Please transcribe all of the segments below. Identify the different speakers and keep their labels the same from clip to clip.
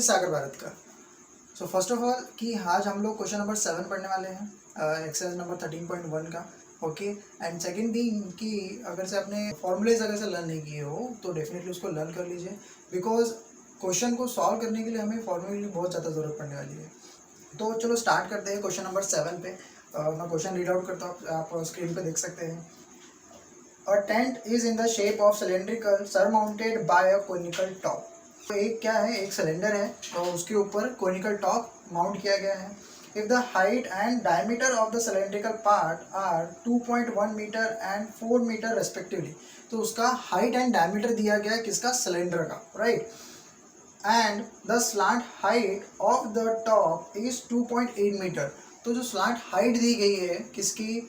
Speaker 1: Is सागर भारत का। So first of all कि आज हम लोग क्वेश्चन नंबर 7 पढ़ने वाले हैं, एक्सरसाइज नंबर 13.1 का। ओके, एंड सेकंड थिंग कि अगर से आपने फॉर्मूलेज अगर से लर्न नहीं किए हो तो डेफिनेटली उसको लर्न कर लीजिए, बिकॉज क्वेश्चन को सॉल्व करने के लिए हमें फॉर्मूले की बहुत ज़्यादा ज़रूरत पड़ने वाली है। तो चलो स्टार्ट करते हैं क्वेश्चन नंबर 7 पे। मैं क्वेश्चन रीड आउट करता हूँ, आप स्क्रीन पे देख सकते हैं। A tent is in the shape of cylindrical surmounted by a conical top। तो एक क्या है, एक सिलेंडर है और उसके ऊपर कोनिकल टॉप माउंट किया गया है। If the height and diameter of the cylindrical part are 2.1 meter and 4 meter respectively। तो उसका हाइट एंड डायमीटर दिया गया है किसका, सिलेंडर का, right. And the slant height of the top is 2.8 metre. तो जो स्लांट हाइट दी गई है किसकी,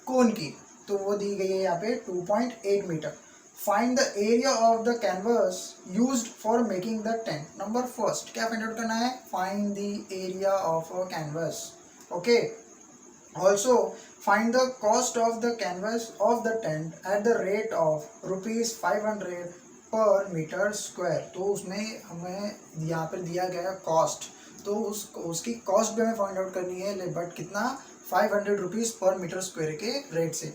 Speaker 1: कोन की, तो वो दी गई है यहाँ पे 2.8 metre. Find the area of the canvas used for making the tent. Number first क्या फाइंड आउट करना है, find the area of a canvas. Okay, also find the cost of the canvas of the tent at the rate of ₹500 per metre square. तो उसमें हमें यहाँ पर दिया गया कॉस्ट, तो उसकी कॉस्ट भी हमें फाइंड आउट करनी है, बट कितना, 500 रुपीज़ पर मीटर स्क्वायर के रेट से।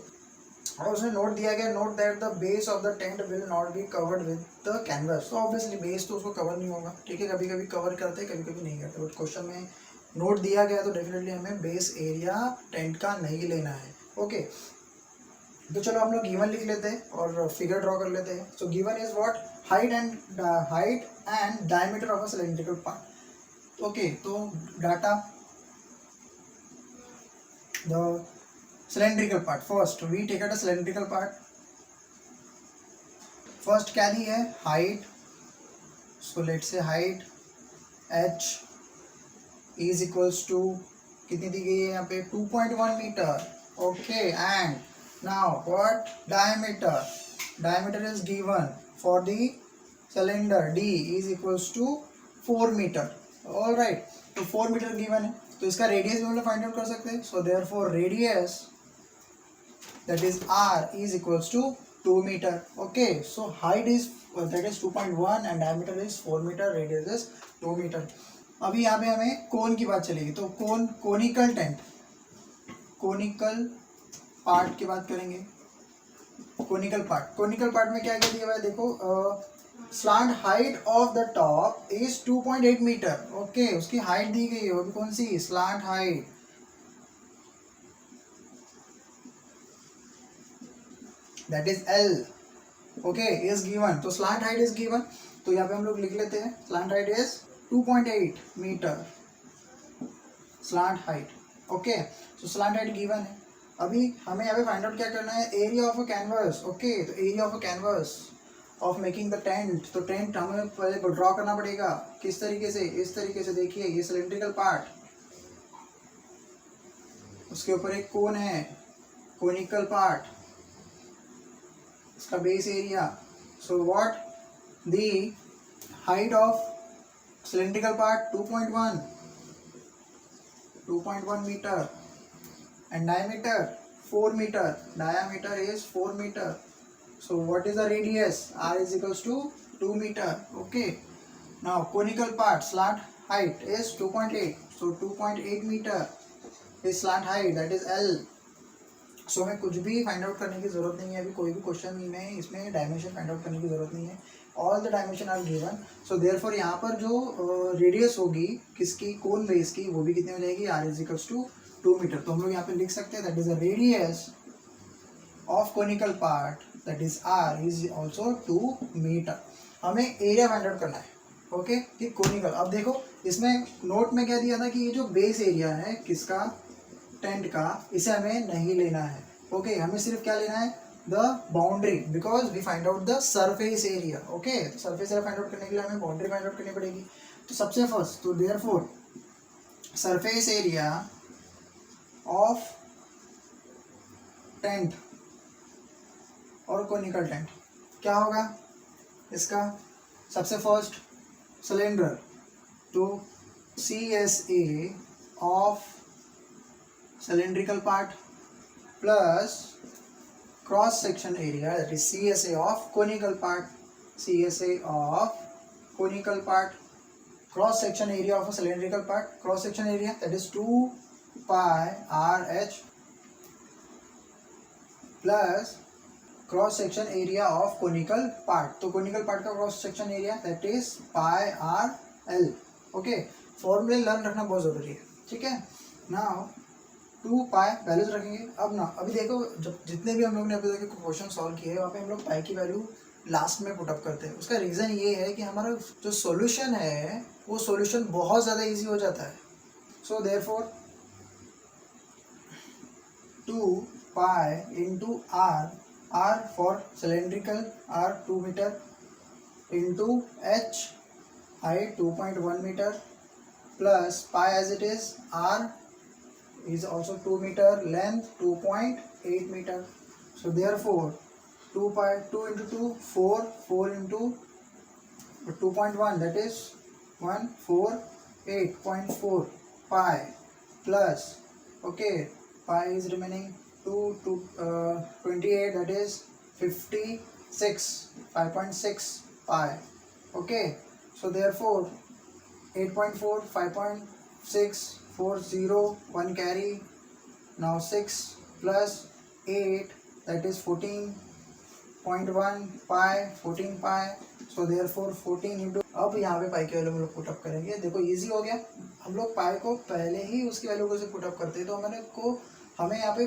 Speaker 1: और उसमें नोट दिया गया, note that the base of the tent will not be covered with the canvas. तो ऑब्वियसली बेस तो उसको कवर नहीं होगा, ठीक है, कभी कभी कवर करते हैं, कभी कभी नहीं करते, बट क्वेश्चन में नोट दिया गया तो डेफिनेटली हमें बेस एरिया टेंट का नहीं लेना है। ओके, तो चलो हम लोग गिवन लिख लेते हैं और फिगर ड्रॉ कर लेते हैं। So given is what, height and diameter of a cylindrical part. Okay, तो data the cylindrical part, first we take out a cylindrical part। first क्या दी है, height, so let's say height h is equals to कितनी दी गई है यहाँ पे, 2.1 metre. Okay, and now what, diameter is given for the cylinder, d is equals to 4 metre. All right, तो 4 metre given है, तो इसका रेडियस भी हम लोग फाइंड आउट कर सकते हैं। So therefore radius that is r is equals to 2 meter। okay, so height is that is 2.1 and diameter is 4 meter, radius is 2 meter। अभी यहाँ पे हमें कोन की बात चलेगी, तो कोन, कोनिकल टेंट, कोनिकल पार्ट की बात करेंगे। कोनिकल पार्ट में क्या क्या दिया हुआ है, देखो, slant height of the top is 2.8 metre. Okay, उसकी हाइट दी गई है, वो भी कौन सी, slant height, that is L। okay, is given, तो slant height is given, तो यहाँ पे हम लोग लिख लेते हैं slant height is 2.8 metre, slant height। okay, so slant height given है। अभी हमें यहाँ पे फाइंड आउट क्या करना है, area of a canvas. Okay, तो area of a canvas of making the tent, तो टेंट हमें पहले ड्रॉ करना पड़ेगा, किस तरीके से, इस तरीके से। देखिए ये सिलेंड्रिकल पार्ट, उसके ऊपर एक कोन है, कोनिकल पार्ट, इसका base area. So what, the height of cylindrical part 2.1 metre and diameter 4 metre, diameter is 4 metre. So what is the radius, r is equals to 2 metre. Okay, now conical part slant height is 2.8, so 2.8 metre is slant height, that is L। So हमें कुछ भी find out करने की जरूरत नहीं है, अभी कोई भी क्वेश्चन में इसमें डायमेंशन फाइंड आउट करने की जरूरत नहीं है, all the dimension are given. So therefore यहाँ पर जो रेडियस होगी किसकी, कोन बेस की, वो भी कितनी हो जाएगी, r is equals to 2 metre. तो हम लोग यहाँ पे लिख सकते हैं that is the radius of conical part, that is r is also 2 metre. हमें एरिया फाइंड आउट करना है। ओके, कि कोनिकल, अब देखो इसमें नोट में क्या दिया था कि ये जो बेस एरिया है किसका, टेंट का, इसे हमें नहीं लेना है। ओके, हमें सिर्फ क्या लेना है, the boundary, because we find out the surface area. Okay, तो सरफेस एरिया फाइंड आउट करने के लिए हमें बाउंड्री फाइंड आउट करनी पड़ेगी। तो सबसे फर्स्ट, तो therefore surface area of tent और कोनिकल टेंट क्या होगा इसका, सबसे फर्स्ट सिलेंडर, तो CSA of cylindrical part plus cross section area, that is CSA of conical part, CSA of conical part cross section area of a cylindrical part, cross section area that is 2 pi R H plus cross section area of conical part, तो conical part का cross section area that is pi R L. Okay, फॉर्मूले learn रखना बहुत जरूरी है, ठीक है। Now 2 पाई values रखेंगे। अब ना अभी देखो, जब जितने भी हम लोग ने अभी तक क्वेश्चन सॉल्व किए हैं वहाँ पे हम लोग पाई की वैल्यू लास्ट में पुटअप करते हैं। उसका रीज़न ये है कि हमारा जो सॉल्यूशन है वो सॉल्यूशन बहुत ज़्यादा इजी हो जाता है। So therefore 2 pi into r, R for cylindrical, R 2 meter into H height 2.1 meter plus pi as it is, R is also 2 meter, length 2.8 meter. So therefore 2 pi 2 into 2 4, 4 into 2.1 that is 148.4 pi plus, okay, pi is remaining 2 to 28 that is 56, 5.6 pi. Okay, so therefore 8.4, 5.6, 40, 1 carry, now 6 plus 8 that is 14.1 pi, 14 pi. So therefore 14 into, अब यहाँ पे पाई की value हम लोग put up करेंगे। देखो easy हो गया, हम लोग पाई को पहले ही उसकी वैल्यू को से पुटअप करते हैं, तो हमें यहाँ पे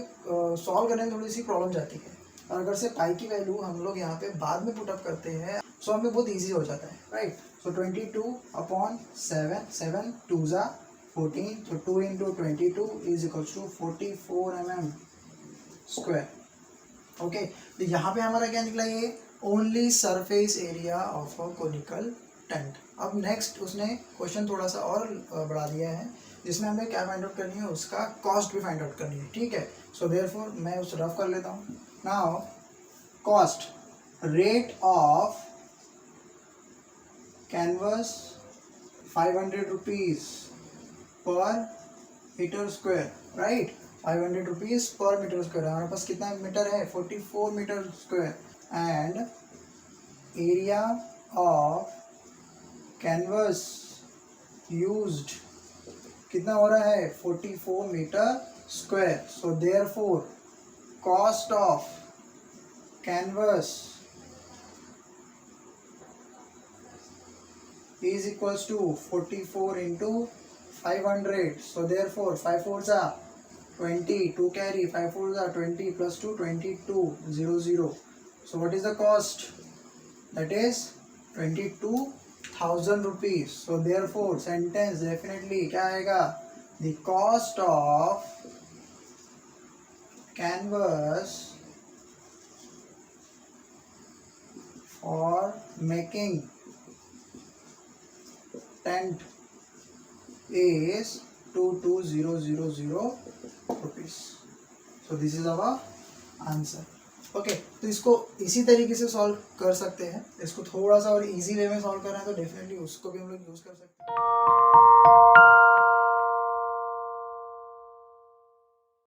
Speaker 1: सॉल्व करने में थोड़ी सी प्रॉब्लम जाती है। और अगर से पाई की वैल्यू हम लोग यहाँ पे बाद में पुटअप करते हैं सो हमें बहुत इजी हो जाता है, राइट। सो 22/7, 7 2 ज़ा 14, तो 2 into 22 is equals to 44 mm square. Okay, तो यहाँ पे हमारा क्या निकला, ये only surface area of a conical tent. अब नेक्स्ट उसने क्वेश्चन थोड़ा सा और बढ़ा दिया है जिसमें हमें क्या फाइंड आउट करनी है, उसका कॉस्ट भी फाइंड आउट करनी है, ठीक है। सो देयरफॉर मैं उस रफ कर लेता हूँ। Now cost, rate of canvas 500 rupees per metre square, right. 500 rupees per metre square. हमारे पास कितना मीटर है, 44 metre square. And area of canvas used कितना हो रहा है, 44 metre square. So therefore cost of canvas is equals to 44 into 500. So therefore 5 4s are 20, 2 carry, 5 4s are 20 plus 2 22 0 0. So what is the cost? That is 22,000 rupees. So therefore sentence definitely क्या आएगा, the cost of canvas for making tent is 22,000 rupees. So this is our answer. Okay, तो इसको इसी तरीके से solve कर सकते हैं। इसको थोड़ा सा और इजी वे में सॉल्व करना है तो डेफिनेटली उसको भी हम लोग यूज़ कर सकते हैं।